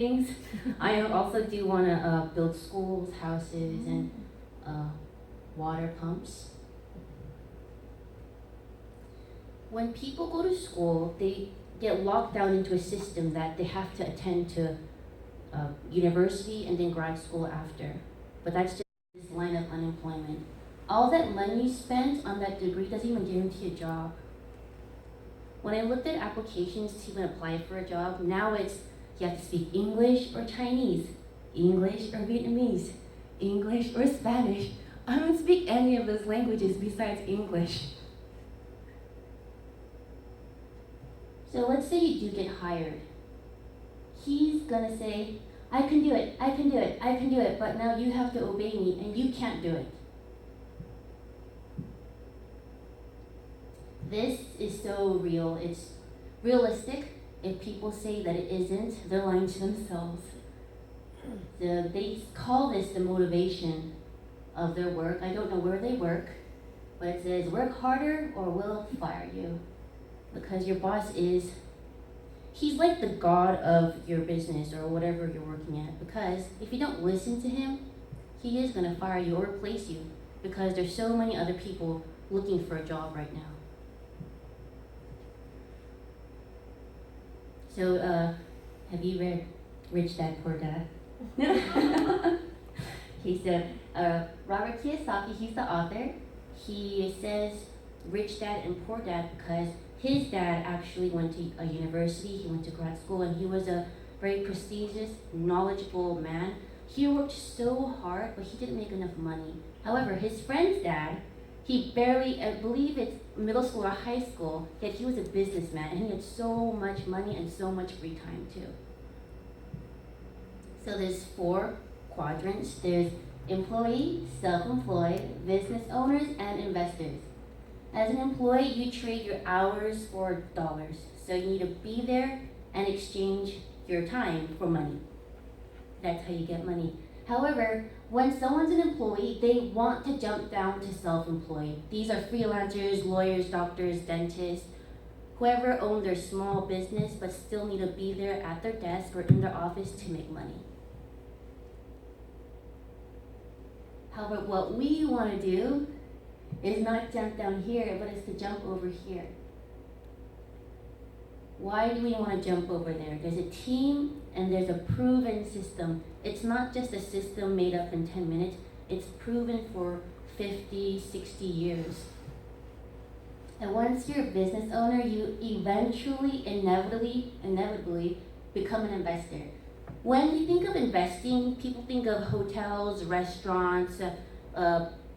things. I also do want to build schools, houses, and water pumps. When people go to school, they get locked down into a system that they have to attend to university and then grad school after. But that's just this line of unemployment. All that money spent on that degree doesn't even guarantee a job. When I looked at applications to even apply for a job, now it's you have to speak English or Chinese, English or Vietnamese, English or Spanish. I don't speak any of those languages besides English. So let's say you do get hired. He's gonna say, I can do it, I can do it, I can do it, but now you have to obey me and you can't do it. This is so real, it's realistic. If people say that it isn't, they're lying to themselves. They call this the motivation of their work. I don't know where they work, but it says work harder or we'll fire you. Because your boss he's like the god of your business or whatever you're working at. Because if you don't listen to him, he is gonna fire you or replace you. Because there's so many other people looking for a job right now. So, have you read Rich Dad, Poor Dad? Okay, so Robert Kiyosaki, he's the author. He says Rich Dad and Poor Dad because his dad actually went to a university, he went to grad school, and he was a very prestigious, knowledgeable man. He worked so hard, but he didn't make enough money. However, his friend's dad, he barely, I believe it's middle school or high school, yet he was a businessman and he had so much money and so much free time too. So there's 4 quadrants. There's employee, self-employed, business owners, and investors. As an employee, you trade your hours for dollars. So you need to be there and exchange your time for money. That's how you get money. However, when someone's an employee, they want to jump down to self-employed. These are freelancers, lawyers, doctors, dentists, whoever own their small business but still need to be there at their desk or in their office to make money. However, what we want to do is not jump down here, but it's to jump over here. Why do we want to jump over there? There's a team and there's a proven system. It's not just a system made up in 10 minutes. It's proven for 50, 60 years. And once you're a business owner, you eventually, inevitably become an investor. When you think of investing, people think of hotels, restaurants,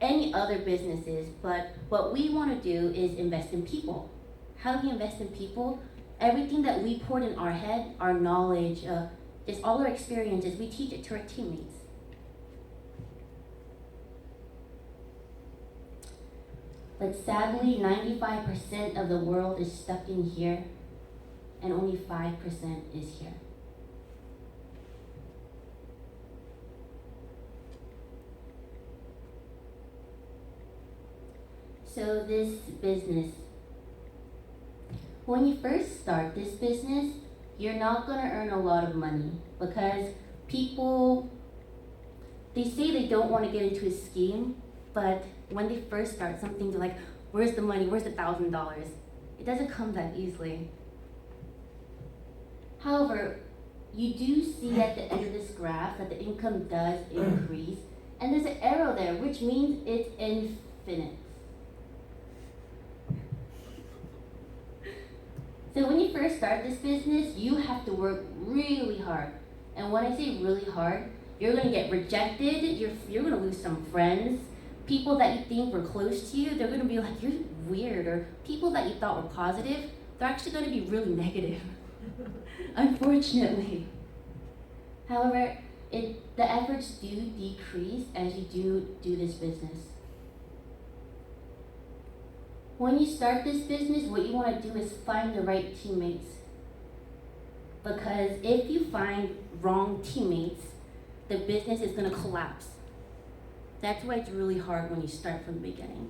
any other businesses, but what we want to do is invest in people. How do we invest in people? Everything that we poured in our head, our knowledge, just all our experiences, we teach it to our teammates. But sadly, 95% of the world is stuck in here, and only 5% is here. So this business, when you first start this business, you're not going to earn a lot of money because people, they say they don't want to get into a scheme, but when they first start something, they're like, where's the money? Where's the $1,000? It doesn't come that easily. However, you do see at the end of this graph that the income does increase, and there's an arrow there, which means it's infinite. So when you first start this business, you have to work really hard. And when I say really hard, you're going to get rejected, you're going to lose some friends. People that you think were close to you, they're going to be like, you're weird. Or people that you thought were positive, they're actually going to be really negative, unfortunately. However, the efforts do decrease as you do this business. When you start this business, what you want to do is find the right teammates. Because if you find wrong teammates, the business is going to collapse. That's why it's really hard when you start from the beginning.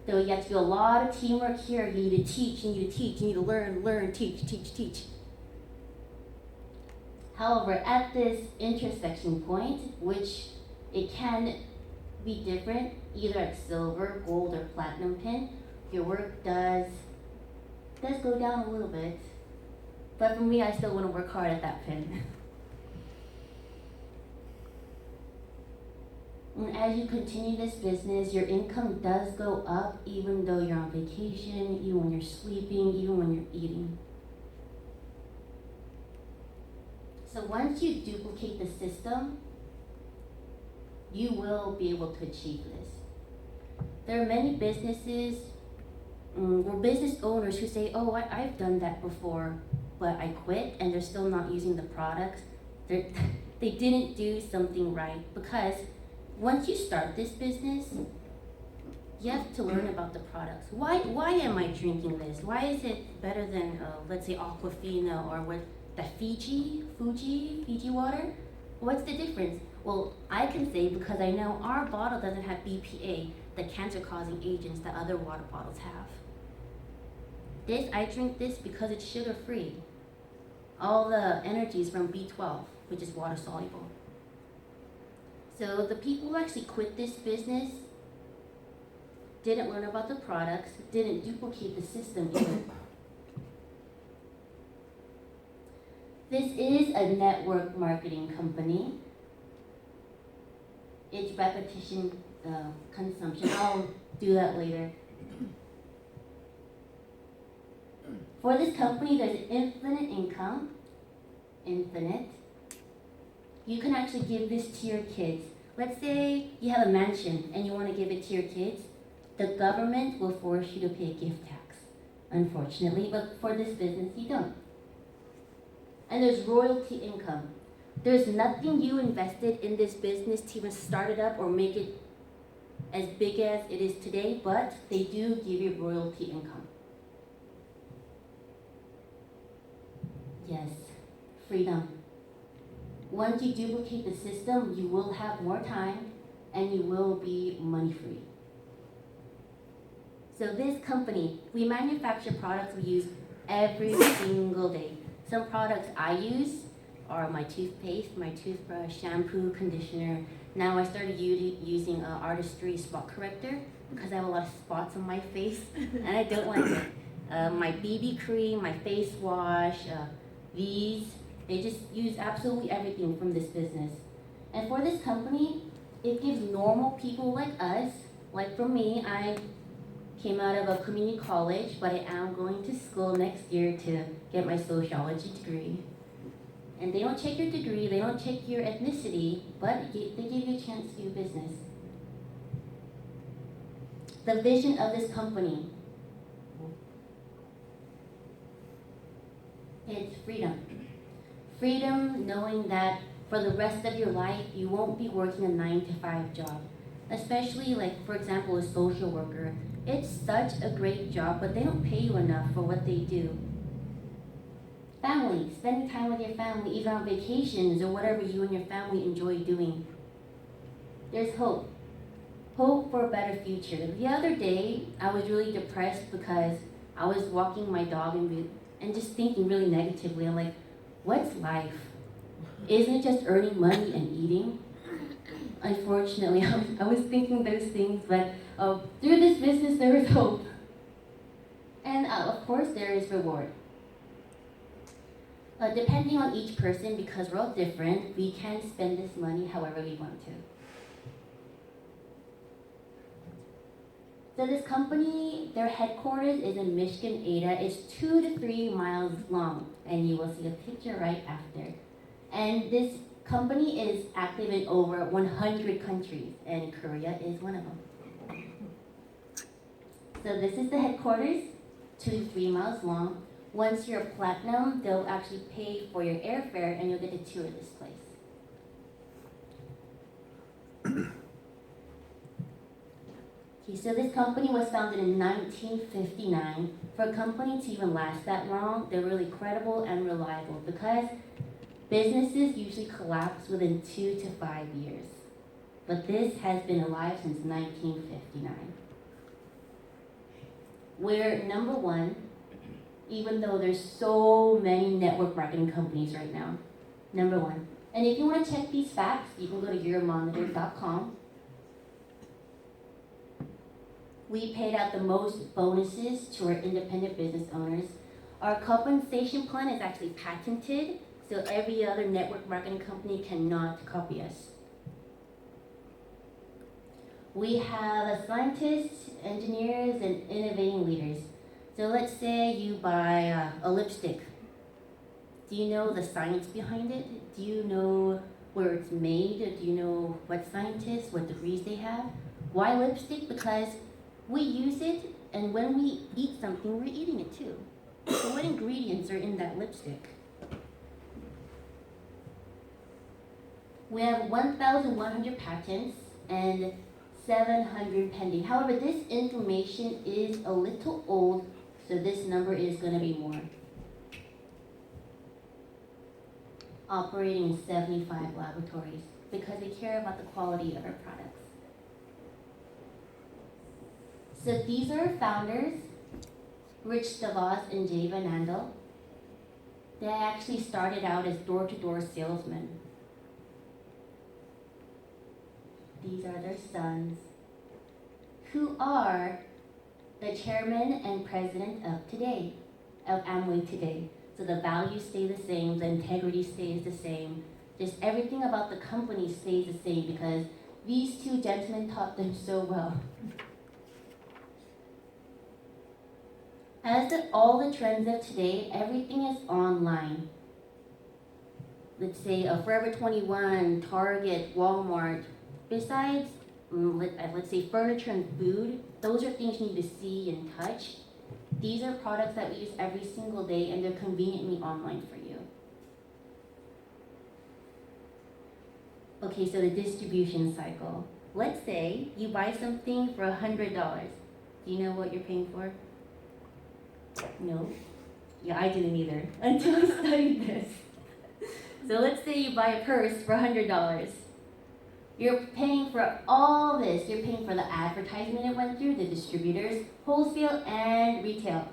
So you have to do a lot of teamwork here. You need to teach, you need to learn, teach. However, at this intersection point, which it can be different, either at silver, gold, or platinum pin, your work does go down a little bit. But for me, I still want to work hard at that pin. And as you continue this business, your income does go up even though you're on vacation, even when you're sleeping, even when you're eating. So once you duplicate the system, you will be able to achieve this. There are many businesses or business owners who say, oh, I've done that before, but I quit, and they're still not using the products. They didn't do something right, because once you start this business, you have to learn about the products. Why am I drinking this? Why is it better than, let's say, Aquafina or what, the Fiji water? What's the difference? Well, I can say because I know our bottle doesn't have BPA, the cancer-causing agents that other water bottles have. I drink this because it's sugar-free. All the energy is from B12, which is water-soluble. So the people who actually quit this business didn't learn about the products, didn't duplicate the system either. This is a network marketing company. It's repetition consumption. I'll do that later. For this company, there's infinite income. Infinite. You can actually give this to your kids. Let's say you have a mansion and you want to give it to your kids. The government will force you to pay a gift tax, unfortunately, but for this business, you don't. And there's royalty income. There's nothing you invested in this business to even start it up or make it as big as it is today, but they do give you royalty income. Yes, freedom. Once you duplicate the system, you will have more time and you will be money free. So this company, we manufacture products we use every single day. Some products I use are my toothpaste, my toothbrush, shampoo, conditioner. Now I started using Artistry spot corrector because I have a lot of spots on my face and I don't like it. My BB cream, my face wash, they just use absolutely everything from this business. And for this company, it gives normal people like us, like for me, I came out of a community college, but I am going to school next year to get my sociology degree. And they don't check your degree, they don't check your ethnicity, but they give you a chance to do business. The vision of this company, it's freedom. Freedom knowing that for the rest of your life, you won't be working a 9-to-5 job. Especially like, for example, a social worker. It's such a great job, but they don't pay you enough for what they do. Family, spending time with your family, either on vacations or whatever you and your family enjoy doing. There's hope. Hope for a better future. The other day, I was really depressed because I was walking my dog and just thinking really negatively. I'm like, what's life? Isn't it just earning money and eating? Unfortunately, I was thinking those things, but through this business, there is hope. And of course, there is reward. Depending on each person, because we're all different, we can spend this money however we want to. So this company, their headquarters is in Michigan, Ada. It's 2 to 3 miles long, and you will see a picture right after. And this company is active in over 100 countries, and Korea is one of them. So this is the headquarters, 2 to 3 miles long. Once you're platinum, they'll actually pay for your airfare, and you'll get to tour this place. Okay, so this company was founded in 1959. For a company to even last that long, they're really credible and reliable because businesses usually collapse within 2 to 5 years. But this has been alive since 1959. We're number one, even though there's so many network marketing companies right now. Number one. And if you want to check these facts, you can go to euromonitor.com. We paid out the most bonuses to our independent business owners. Our compensation plan is actually patented, so every other network marketing company cannot copy us. We have scientists, engineers, and innovating leaders. So let's say you buy a lipstick. Do you know the science behind it? Do you know where it's made? Do you know what scientists, what degrees they have? Why lipstick? Because we use it, and when we eat something, we're eating it too. So what ingredients are in that lipstick? We have 1,100 patents and 700 pending. However, this information is a little old, so this number is going to be more. Operating in 75 laboratories because they care about the quality of our products. So these are our founders, Rich DeVos and Jay Van Andel. They actually started out as door-to-door salesmen. These are their sons, who are the chairman and president of Amway today. So the values stay the same, the integrity stays the same, just everything about the company stays the same because these two gentlemen taught them so well. As all the trends of today, everything is online. Let's say Forever 21, Target, Walmart. Besides, let's say furniture and food, those are things you need to see and touch. These are products that we use every single day, and they're conveniently online for you. Okay, so the distribution cycle. Let's say you buy something for $100. Do you know what you're paying for? No? Yeah, I didn't either until I studied this. So let's say you buy a purse for $100. You're paying for all this. You're paying for the advertisement it went through, the distributors, wholesale, and retail.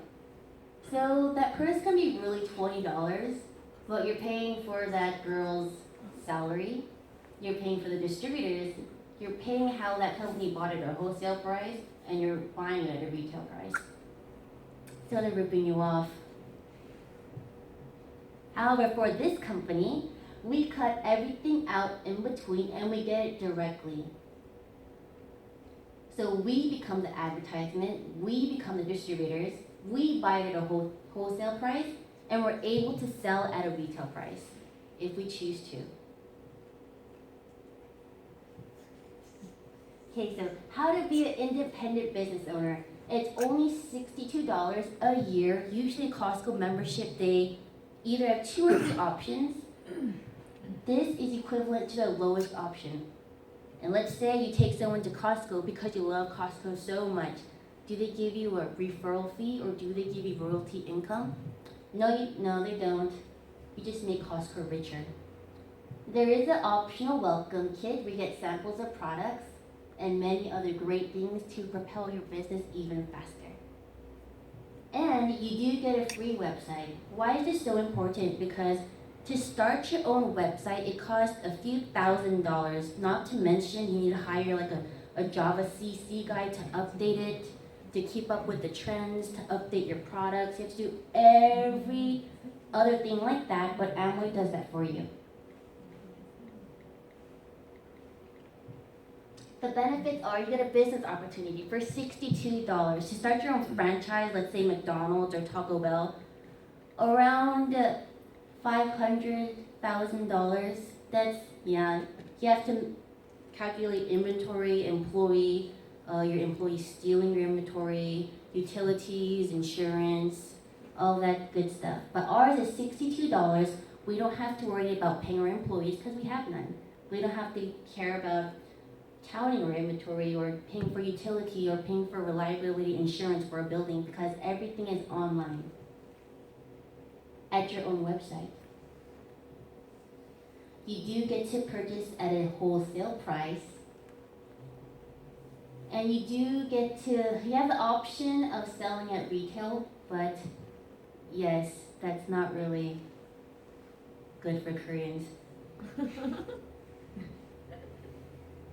So that purse can be really $20, but you're paying for that girl's salary. You're paying for the distributors. You're paying how that company bought it at a wholesale price, and you're buying it at a retail price. So they're ripping you off. However, for this company, we cut everything out in between and we get it directly. So we become the advertisement, we become the distributors, we buy it at a wholesale price, and we're able to sell at a retail price if we choose to. Okay, so how to be an independent business owner. It's only $62 a year. Usually Costco membership, they either have 2 or 3 options. This is equivalent to the lowest option. And let's say you take someone to Costco because you love Costco so much. Do they give you a referral fee or do they give you royalty income? No, they don't. You just make Costco richer. There is an optional welcome kit where you get samples of products and many other great things to propel your business even faster. And you do get a free website. Why is this so important? Because to start your own website, it costs a few $1,000s. Not to mention, you need to hire like a Java CC guy to update it, to keep up with the trends, to update your products. You have to do every other thing like that, but Amway does that for you. The benefits are you get a business opportunity for $62 to start your own franchise, let's say McDonald's or Taco Bell, around $500,000. That's, yeah, you have to calculate inventory, employee, your employee stealing your inventory, utilities, insurance, all that good stuff. But ours is $62. We don't have to worry about paying our employees because we have none. We don't have to care about counting our inventory or paying for utility or paying for reliability insurance for a building because everything is online at your own website. You do get to purchase at a wholesale price. And you do get to, you have the option of selling at retail, but yes, that's not really good for Koreans.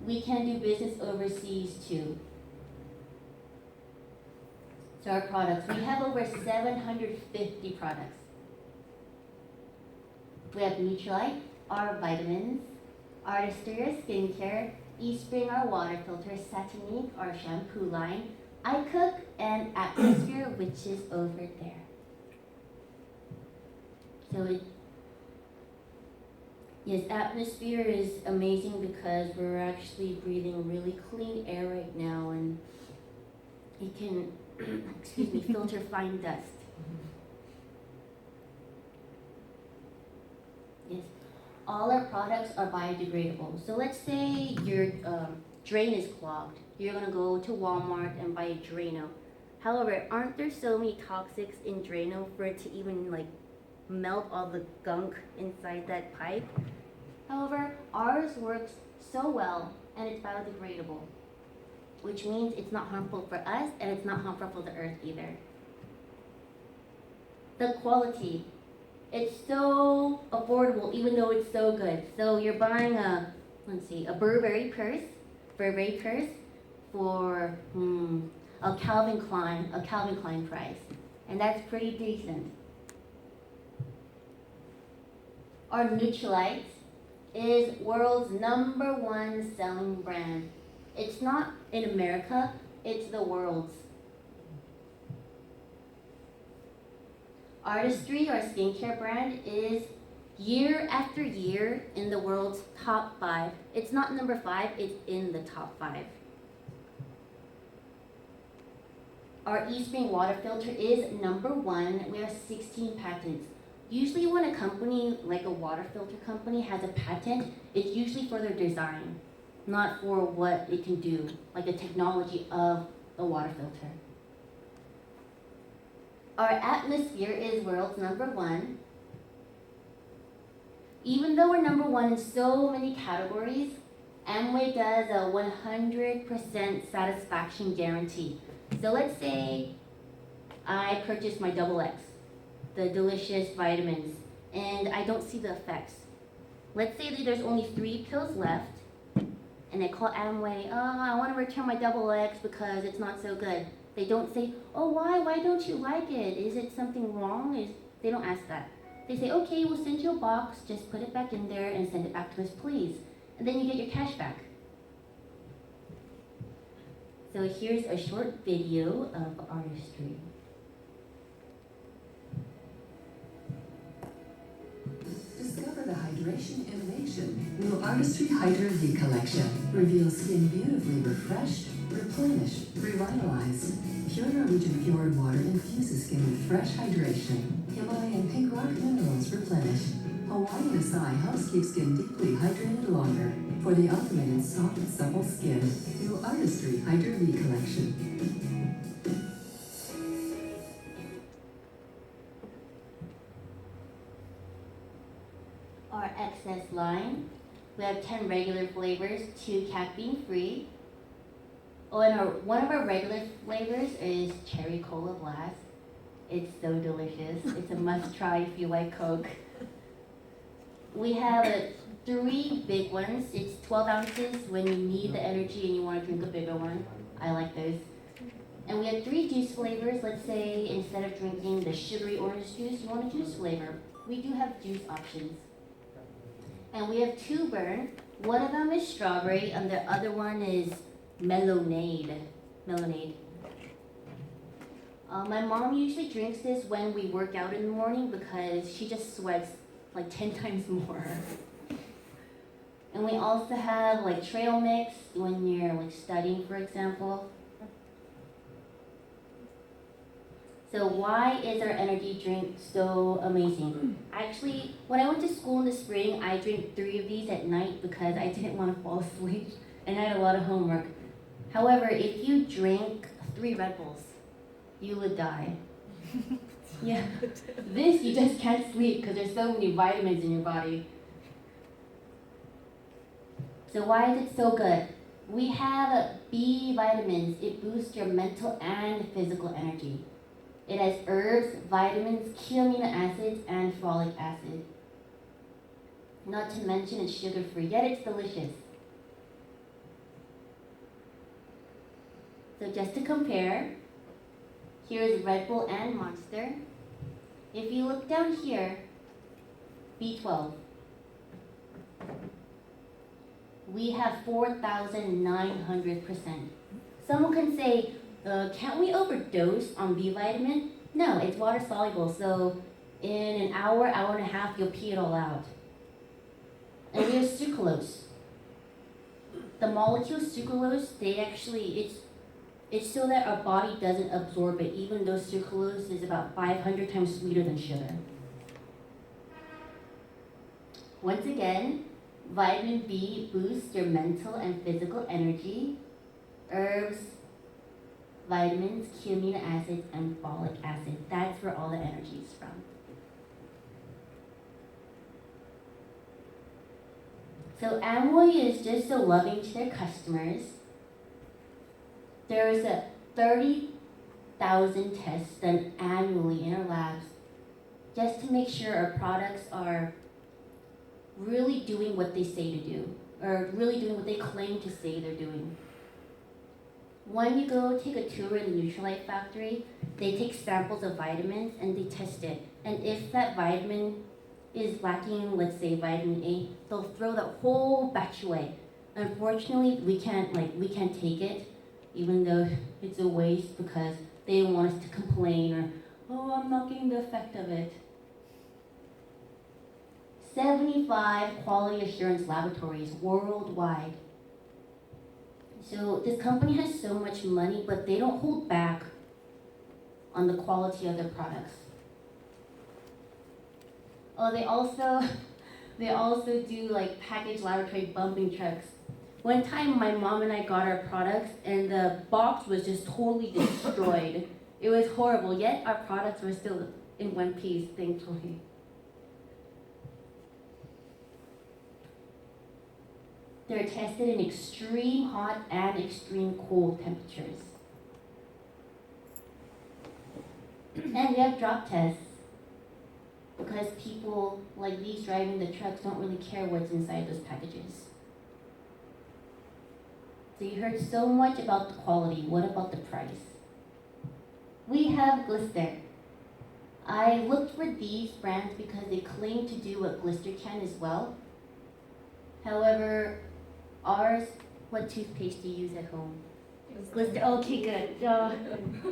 We can do business overseas too. So our products, we have over 750 products. We have Neutralite, our vitamins, Artistry, our skincare, eSpring, our water filter, Satinique, our shampoo line, iCook, and Atmosphere, which is over there. Yes, Atmosphere is amazing because we're actually breathing really clean air right now, and it can, filter fine dust. Yes, all our products are biodegradable. So let's say your drain is clogged. You're gonna go to Walmart and buy a Drano. However, aren't there so many toxics in Drano for it to even melt all the gunk inside that pipe? However, ours works so well and it's biodegradable, which means it's not harmful for us and it's not harmful for the earth either. The quality, it's so affordable even though it's so good. So you're buying a Burberry purse for a Calvin Klein price, and that's pretty decent. Our Neutralite is world's #1 selling brand. It's not in America, it's the world's. Artistry, our skincare brand, is year after year in the world's top 5. It's not number 5, it's in the top 5. Our eSpring water filter is #1. We have 16 patents. Usually when a company, like a water filter company, has a patent, it's usually for their design, not for what it can do, like the technology of the water filter. Our Atmosphere is world's #1. Even though we're #1 in so many categories, Amway does a 100% satisfaction guarantee. So let's say I purchased my XX, the delicious vitamins, and I don't see the effects. Let's say that there's only 3 pills left, and I call Amway, I want to return my XX because it's not so good. They don't say, why don't you like it? Is it something wrong? They don't ask that. They say, okay, we'll send you a box, just put it back in there and send it back to us, please. And then you get your cash back. So here's a short video of Artistry. Discover the hydration innovation. New Artistry Hydra V collection reveals skin beautifully refreshed, replenished, revitalized. Pure Norwegian fjord water infuses skin with fresh hydration. Himalayan pink rock minerals replenish. Hawaiian acai helps keep skin deeply hydrated longer. For the ultimate in soft, supple skin, new Artistry Hydra V collection. Our excess line, we have 10 regular flavors, 2 caffeine-free. And one of our regular flavors is Cherry Cola Blast. It's so delicious. It's a must-try if you like Coke. We have 3 big ones. It's 12 ounces when you need the energy and you want to drink a bigger one. I like those. And we have 3 juice flavors. Let's say instead of drinking the sugary orange juice, you want a juice flavor. We do have juice options. And we have 2 burn. One of them is strawberry and the other one is Melonade. My mom usually drinks this when we work out in the morning because she just sweats like 10 times more. And we also have trail mix when you're studying, for example. So why is our energy drink so amazing? Actually, when I went to school in the spring, I drank 3 of these at night because I didn't want to fall asleep and I had a lot of homework. However, if you drink 3 Red Bulls, you would die. Yeah, this you just can't sleep because there's so many vitamins in your body. So why is it so good? We have B vitamins. It boosts your mental and physical energy. It has herbs, vitamins, key amino acids, and folic acid. Not to mention it's sugar-free, yet it's delicious. So just to compare, here's Red Bull and Monster. If you look down here, B12. We have 4,900%. Someone can say, can't we overdose on B vitamin? No, it's water soluble, so in an hour, hour and a half, you'll pee it all out. And here's sucralose. The molecule sucralose, it's so that our body doesn't absorb it, even though sucralose is about 500 times sweeter than sugar. Once again, vitamin B boosts your mental and physical energy. Herbs, vitamins, key amino acids, and folic acid. That's where all the energy is from. So Amway is just so loving to their customers. There is a 30,000 tests done annually in our labs just to make sure our products are really doing what they say to do, or really doing what they claim to say they're doing. When you go take a tour in the Nutrilite factory, they take samples of vitamins and they test it. And if that vitamin is lacking, let's say vitamin A, they'll throw the whole batch away. Unfortunately, we can't take it, even though it's a waste because they don't want us to complain or, oh, I'm not getting the effect of it. 75 quality assurance laboratories worldwide. So this company has so much money, but they don't hold back on the quality of their products. Oh, they also do like package laboratory bumping trucks. One time my mom and I got our products and the box was just totally destroyed. It was horrible, yet our products were still in one piece, thankfully. They're tested in extreme hot and extreme cold temperatures. And we have drop tests because people like these driving the trucks don't really care what's inside those packages. So you heard so much about the quality. What about the price? We have Glister. I looked for these brands because they claim to do what Glister can as well. However, ours, what toothpaste do you use at home? Glister. Okay, good.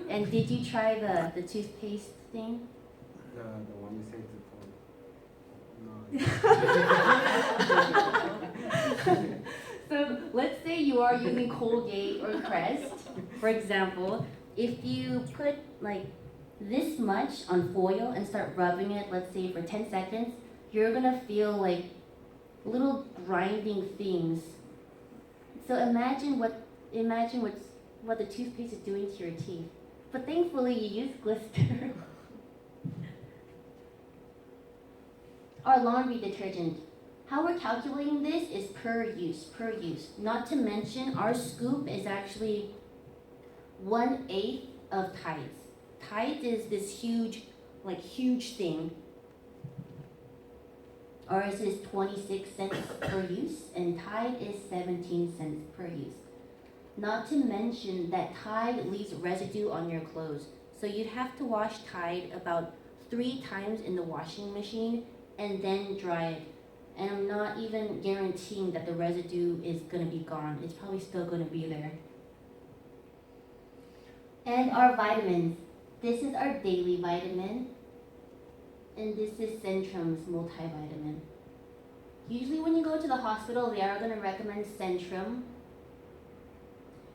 And did you try the toothpaste thing? The one you said before. No. So let's say you are using Colgate or Crest, for example. If you put like this much on foil and start rubbing it, let's say for 10 seconds, you're gonna feel like little grinding things. So imagine what the toothpaste is doing to your teeth. But thankfully you use Glister. Our laundry detergent. How we're calculating this is per use. Not to mention our scoop is actually 1/8 of Tide's. Tide is this huge thing. Ours is 26 cents per use, and Tide is 17 cents per use. Not to mention that Tide leaves residue on your clothes. So you'd have to wash Tide about 3 times in the washing machine and then dry it. And I'm not even guaranteeing that the residue is gonna be gone. It's probably still gonna be there. And our vitamins. This is our daily vitamin. And this is Centrum's multivitamin. Usually when you go to the hospital, they are going to recommend Centrum.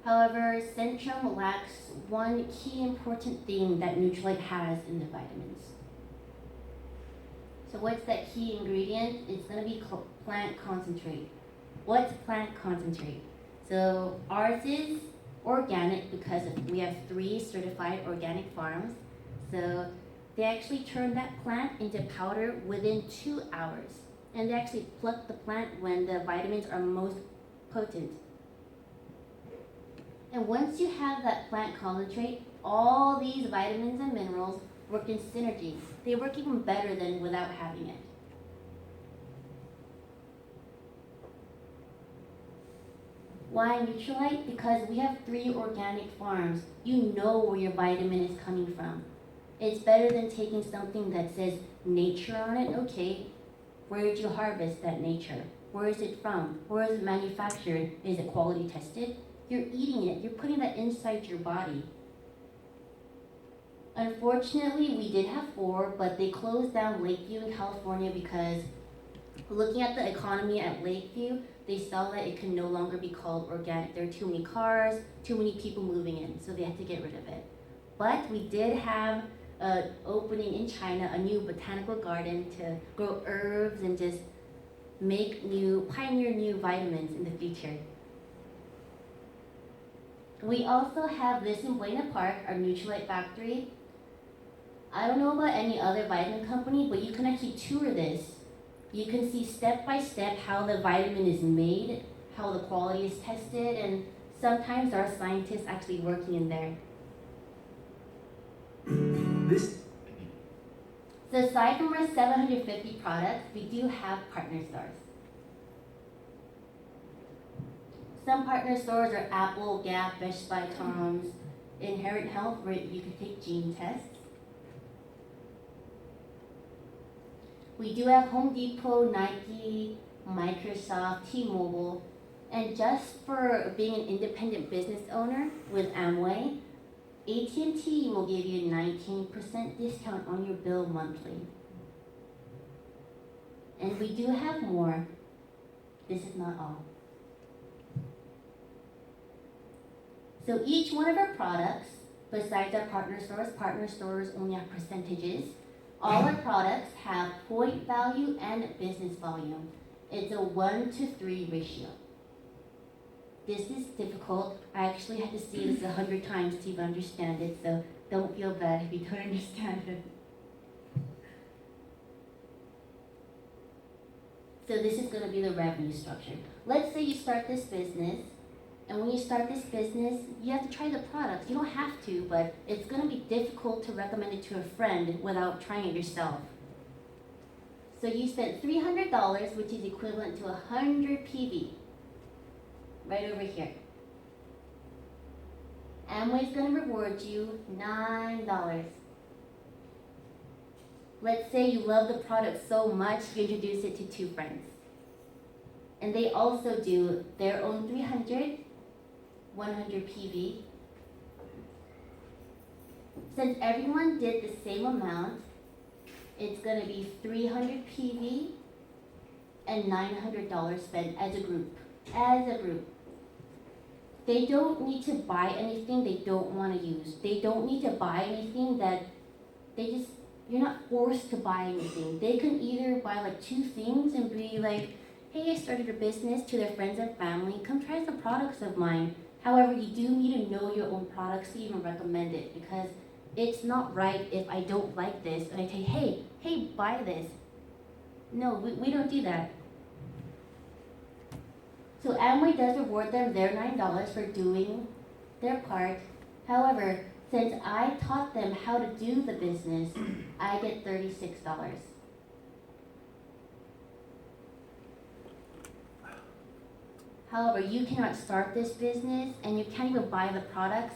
However, Centrum lacks one key important thing that Nutrilite has in the vitamins. So what's that key ingredient? It's going to be plant concentrate. What's plant concentrate? So ours is organic because we have 3 certified organic farms. So they actually turn that plant into powder within 2 hours. And they actually pluck the plant when the vitamins are most potent. And once you have that plant concentrate, all these vitamins and minerals work in synergy. They work even better than without having it. Why Neutralite? Because we have 3 organic farms. You know where your vitamin is coming from. It's better than taking something that says nature on it. Okay, where did you harvest that nature? Where is it from? Where is it manufactured? Is it quality tested? You're eating it. You're putting that inside your body. Unfortunately, we did have 4, but they closed down Lakeview in California because looking at the economy at Lakeview, they saw that it can no longer be called organic. There are too many cars, too many people moving in, so they had to get rid of it. But we did have an opening in China, a new botanical garden to grow herbs and just pioneer new vitamins in the future. We also have this in Buena Park, our Neutralite factory. I don't know about any other vitamin company, but you can actually tour this. You can see step by step how the vitamin is made, how the quality is tested, and sometimes there are scientists actually working in there. So aside from our 750 products, we do have partner stores. Some partner stores are Apple, Gap, Best Buy, Tom's, Inherent Health, where you can take gene tests. We do have Home Depot, Nike, Microsoft, T-Mobile, and just for being an independent business owner with Amway, AT&T will give you a 19% discount on your bill monthly. And we do have more. This is not all. So each one of our products, besides our partner stores only have percentages. All our products have point value and business volume. It's a 1-to-3 ratio. This is difficult. I actually had to see this 100 times to even understand it, so don't feel bad if you don't understand it. So this is going to be the revenue structure. Let's say you start this business, and when you start this business, you have to try the products. You don't have to, but it's going to be difficult to recommend it to a friend without trying it yourself. So you spent $300, which is equivalent to 100 PV, right over here. Amway's going to reward you $9. Let's say you love the product so much, you introduce it to 2 friends. And they also do their own 300, 100 PV. Since everyone did the same amount, it's going to be 300 PV and $900 spent as a group. As a group. They don't need to buy anything they don't want to use. They don't need to buy anything that you're not forced to buy anything. They can either buy like 2 things and be like, hey, I started a business, to their friends and family, come try some products of mine. However, you do need to know your own products to even recommend it, because it's not right if I don't like this and I say, hey, buy this. No, we don't do that. So Amway does reward them their $9 for doing their part. However, since I taught them how to do the business, I get $36. However, you cannot start this business and you can't even buy the products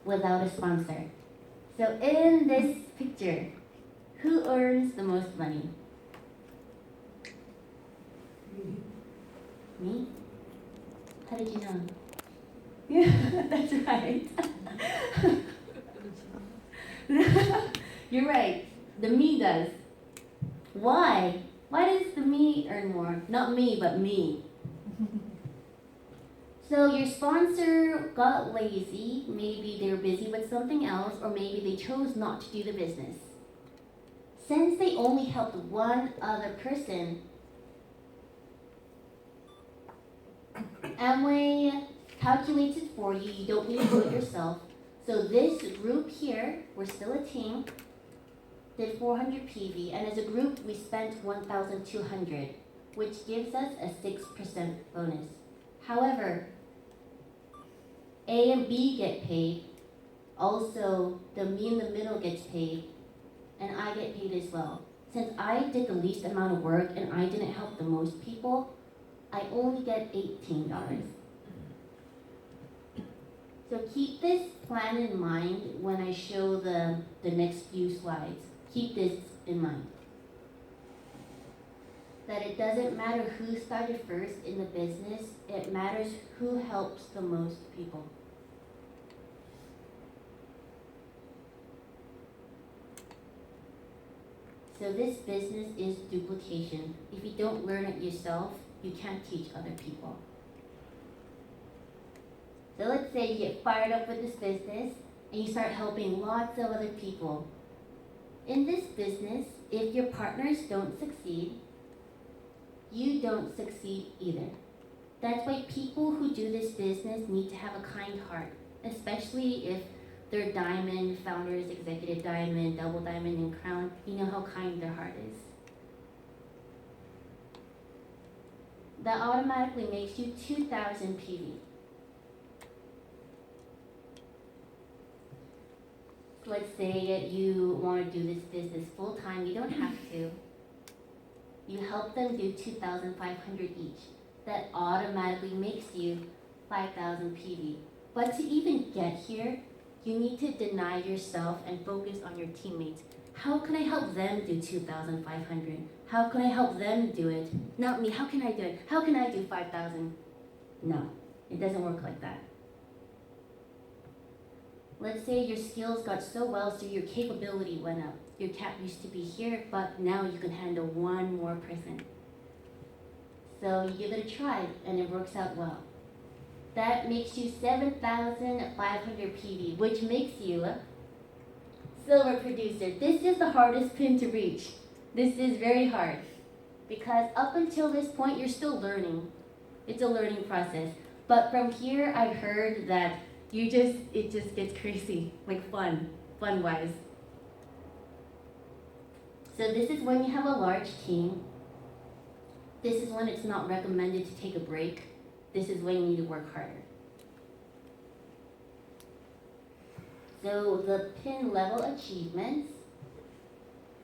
without a sponsor. So in this picture, who earns the most money? Me? How did you know? Yeah, that's right. You're right. The me does. Why? Why does the me earn more? Not me, but me. So your sponsor got lazy. Maybe they were busy with something else, or maybe they chose not to do the business. Since they only helped one other person, Amway calculates it for you. You don't need to do it yourself. So this group here, we're still a team, did 400 PV, and as a group we spent 1,200, which gives us a 6% bonus. However, A and B get paid. Also, the me in the middle gets paid, and I get paid as well. Since I did the least amount of work and I didn't help the most people, I only get $18. So keep this plan in mind when I show the next few slides. Keep this in mind. That it doesn't matter who started first in the business, it matters who helps the most people. So this business is duplication. If you don't learn it yourself, you can't teach other people. So let's say you get fired up with this business and you start helping lots of other people. In this business, if your partners don't succeed, you don't succeed either. That's why people who do this business need to have a kind heart, especially if they're diamond, founders, executive diamond, double diamond, and crown. You know how kind their heart is. That automatically makes you 2,000 PV. Let's say you want to do this business full time. You don't have to. You help them do 2,500 each. That automatically makes you 5,000 PV. But to even get here, you need to deny yourself and focus on your teammates. How can I help them do 2,500? How can I help them do it? Not me. How can I do it? How can I do 5,000? No, it doesn't work like that. Let's say your skills got so well, so your capability went up. Your cap used to be here, but now you can handle one more person. So you give it a try, and it works out well. That makes you 7,500 PV, which makes you a silver producer. This is the hardest pin to reach. This is very hard, because up until this point, you're still learning. It's a learning process. But from here, I heard that it just gets crazy, like fun-wise. So this is when you have a large team. This is when it's not recommended to take a break. This is when you need to work harder. So the pin level achievements,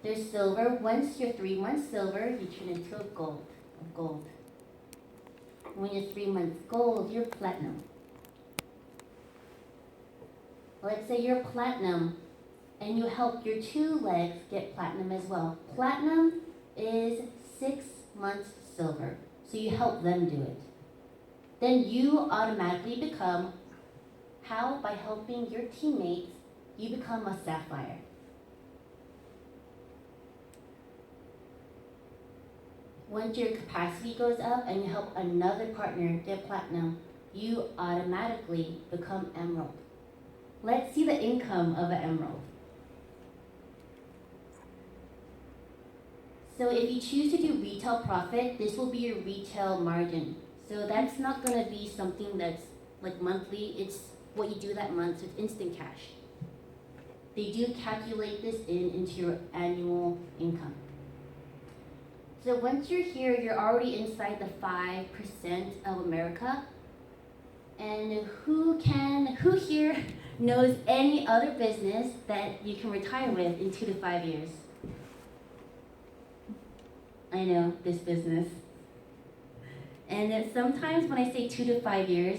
there's silver. Once you're 3 months silver, you turn into a gold. When you're 3 months gold, you're platinum. Let's say you're platinum and you help your 2 legs get platinum as well. Platinum is 6 months silver, so you help them do it. Then you automatically become, how? By helping your teammates, you become a sapphire. Once your capacity goes up and you help another partner get platinum, you automatically become emerald. Let's see the income of an emerald. So if you choose to do retail profit, this will be your retail margin. So that's not going to be something that's like monthly. It's what you do that month, so it's instant cash. They do calculate this into your annual income. So once you're here, you're already inside the 5% of America. And who here knows any other business that you can retire with in 2 to 5 years? I know, this business. And sometimes when I say 2 to 5 years,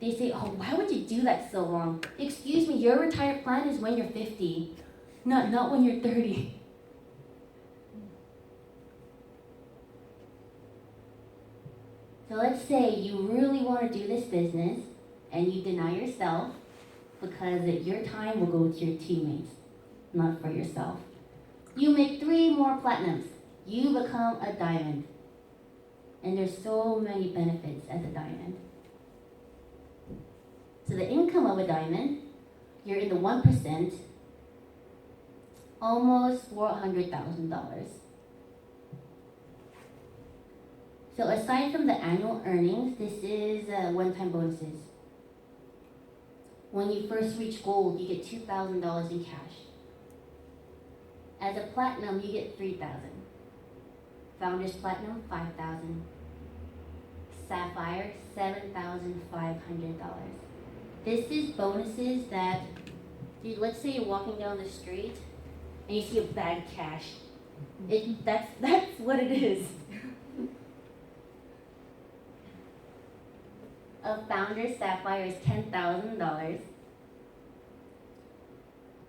they say, oh, why would you do that so long? Excuse me, your retirement plan is when you're 50, not when you're 30. So let's say you really want to do this business and you deny yourself because your time will go to your teammates, not for yourself. You make 3 more platinums. You become a diamond. And there's so many benefits as a diamond. So the income of a diamond, you're in the 1%, almost $400,000. So aside from the annual earnings, this is one-time bonuses. When you first reach gold, you get $2,000 in cash. As a platinum, you get $3,000. Founders Platinum, $5,000. Sapphire, $7,500. This is bonuses that, let's say you're walking down the street and you see a bag of cash. That's what it is. A Founder's Sapphire is $10,000.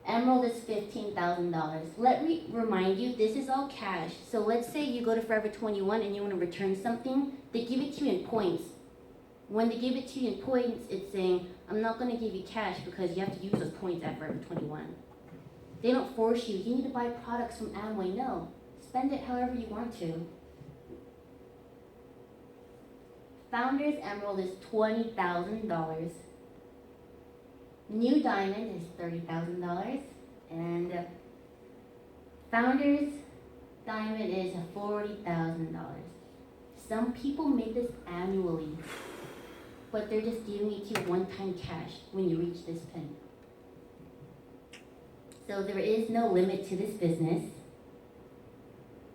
Emerald is $15,000. Let me remind you, this is all cash. So let's say you go to Forever 21 and you want to return something, they give it to you in points. When they give it to you in points, it's saying, I'm not going to give you cash because you have to use those points at Forever 21. They don't force you. You need to buy products from Amway. No. Spend it however you want to. Founder's Emerald is $20,000. New Diamond is $30,000. And Founder's Diamond is $40,000. Some people make this annually, but they're just giving it to you one-time cash when you reach this pin. So there is no limit to this business.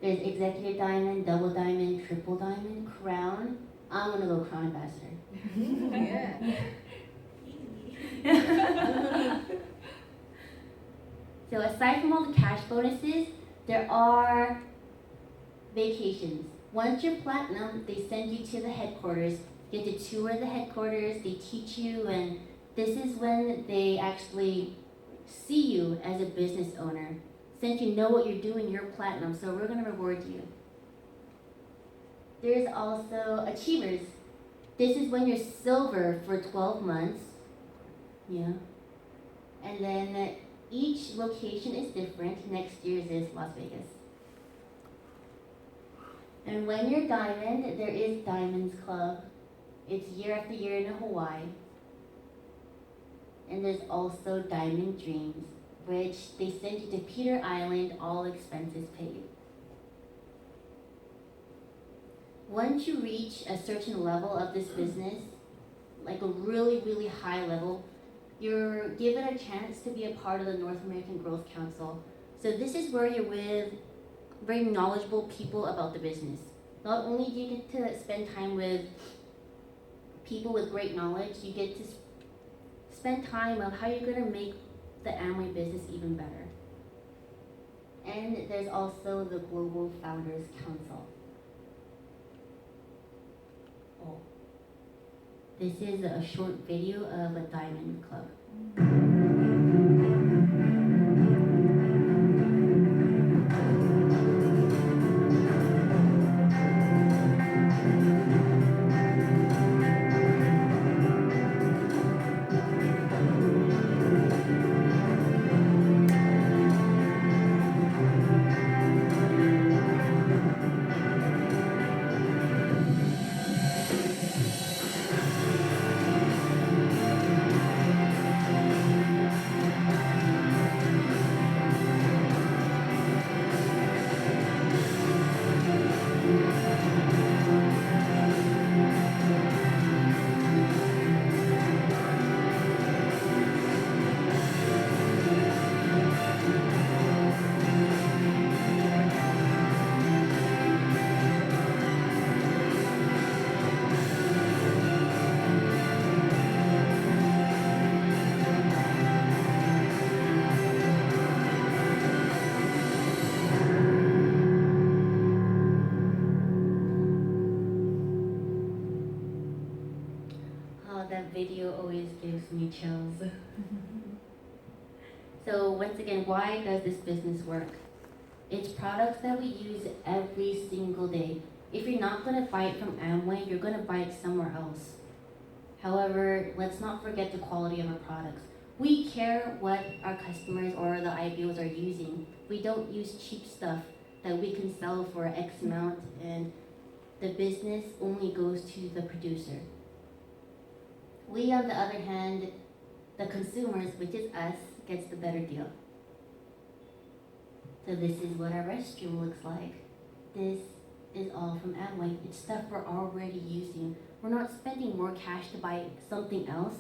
There's Executive Diamond, Double Diamond, Triple Diamond, Crown. I'm gonna go Crown Ambassador. So aside from all the cash bonuses, there are vacations. Once you're platinum, they send you to the headquarters. You get to tour the headquarters, they teach you, and this is when they actually see you as a business owner. Since you know what you're doing, you're platinum, so we're gonna reward you. There's also achievers. This is when you're silver for 12 months. Yeah. And then each location is different. Next year's is Las Vegas. And when you're diamond, there is Diamonds Club. It's year after year in Hawaii. And there's also Diamond Dreams, which they send you to Peter Island, all expenses paid. Once you reach a certain level of this business, like a really, really high level, you're given a chance to be a part of the North American Growth Council. So this is where you're with very knowledgeable people about the business. Not only do you get to spend time with people with great knowledge, you get to spend time on how you're going to make the Amway business even better. And there's also the Global Founders Council. Oh. This is a short video of a Diamond Club. That video always gives me chills. So once again, why does this business work? It's products that we use every single day. If you're not going to buy it from Amway, you're going to buy it somewhere else. However, let's not forget the quality of our products. We care what our customers or the IBOs are using. We don't use cheap stuff that we can sell for X amount, and the business only goes to the producer. We, on the other hand, the consumers, which is us, gets the better deal. So this is what our restroom looks like. This is all from Amway. It's stuff we're already using. We're not spending more cash to buy something else,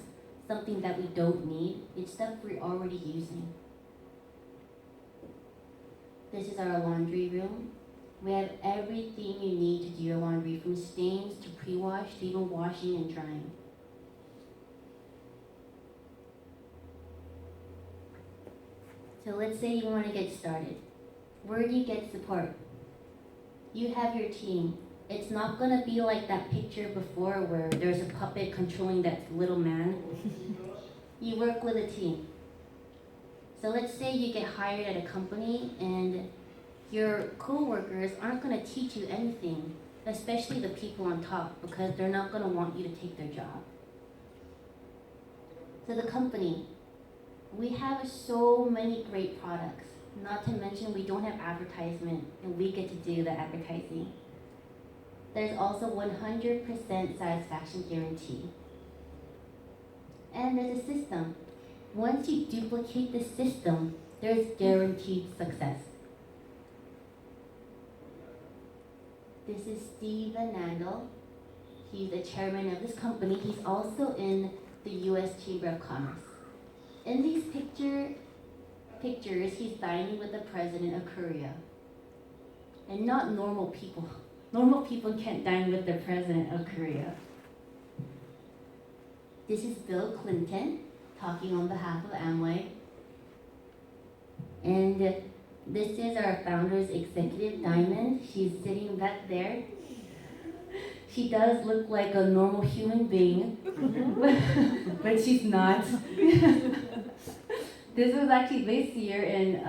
something that we don't need. It's stuff we're already using. This is our laundry room. We have everything you need to do your laundry, from stains to pre-wash to even washing and drying. So let's say you want to get started. Where do you get support? You have your team. It's not gonna be like that picture before where there's a puppet controlling that little man. You work with a team. So let's say you get hired at a company and your co-workers aren't gonna teach you anything, especially the people on top, because they're not gonna want you to take their job. So the company, we have so many great products. Not to mention we don't have advertisement and we get to do the advertising. There's also 100% satisfaction guarantee. And there's a system. Once you duplicate the system, there's guaranteed success. This is Steve Van Nandel. He's the chairman of this company. He's also in the US Chamber of Commerce. In these pictures, he's dining with the president of Korea. And not normal people. Normal people can't dine with the president of Korea. This is Bill Clinton talking on behalf of Amway. And this is our founder's executive, Diamond. She's sitting back there. She does look like a normal human being, but she's not. This was actually this year in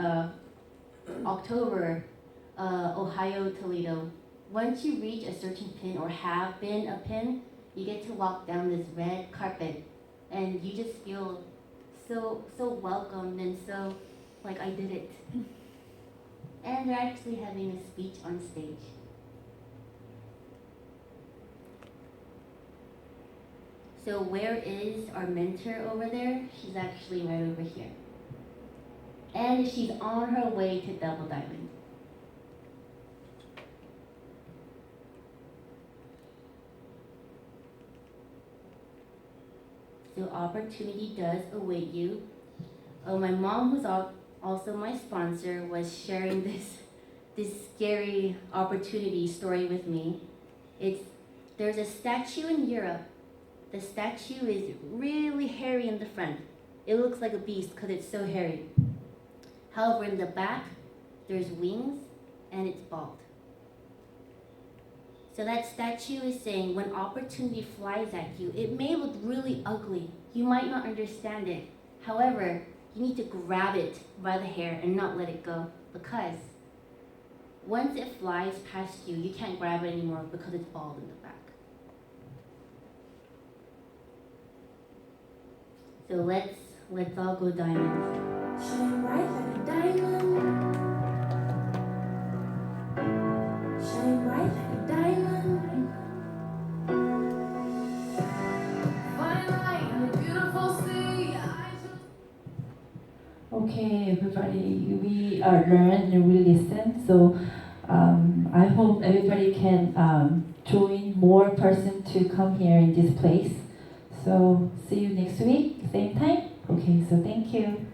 October, Ohio, Toledo. Once you reach a certain pin or have been a pin, you get to walk down this red carpet and you just feel so welcomed and so like I did it. And they're actually having a speech on stage. So where is our mentor over there? She's actually right over here. And she's on her way to Double Diamond. So opportunity does await you. Oh, my mom, who's also my sponsor, was sharing this scary opportunity story with me. There's a statue in Europe. The statue is really hairy in the front. It looks like a beast because it's so hairy. However, in the back, there's wings and it's bald. So that statue is saying when opportunity flies at you, it may look really ugly. You might not understand it. However, you need to grab it by the hair and not let it go, because once it flies past you, you can't grab it anymore because it's bald in the back. So let's all go diamonds. Shine bright like a diamond. Shine bright like a diamond. Fine light in a beautiful sea. Okay, everybody, we learn and we listen. So I hope everybody can join more person to come here in this place. So see you next week, same time. Okay, so thank you.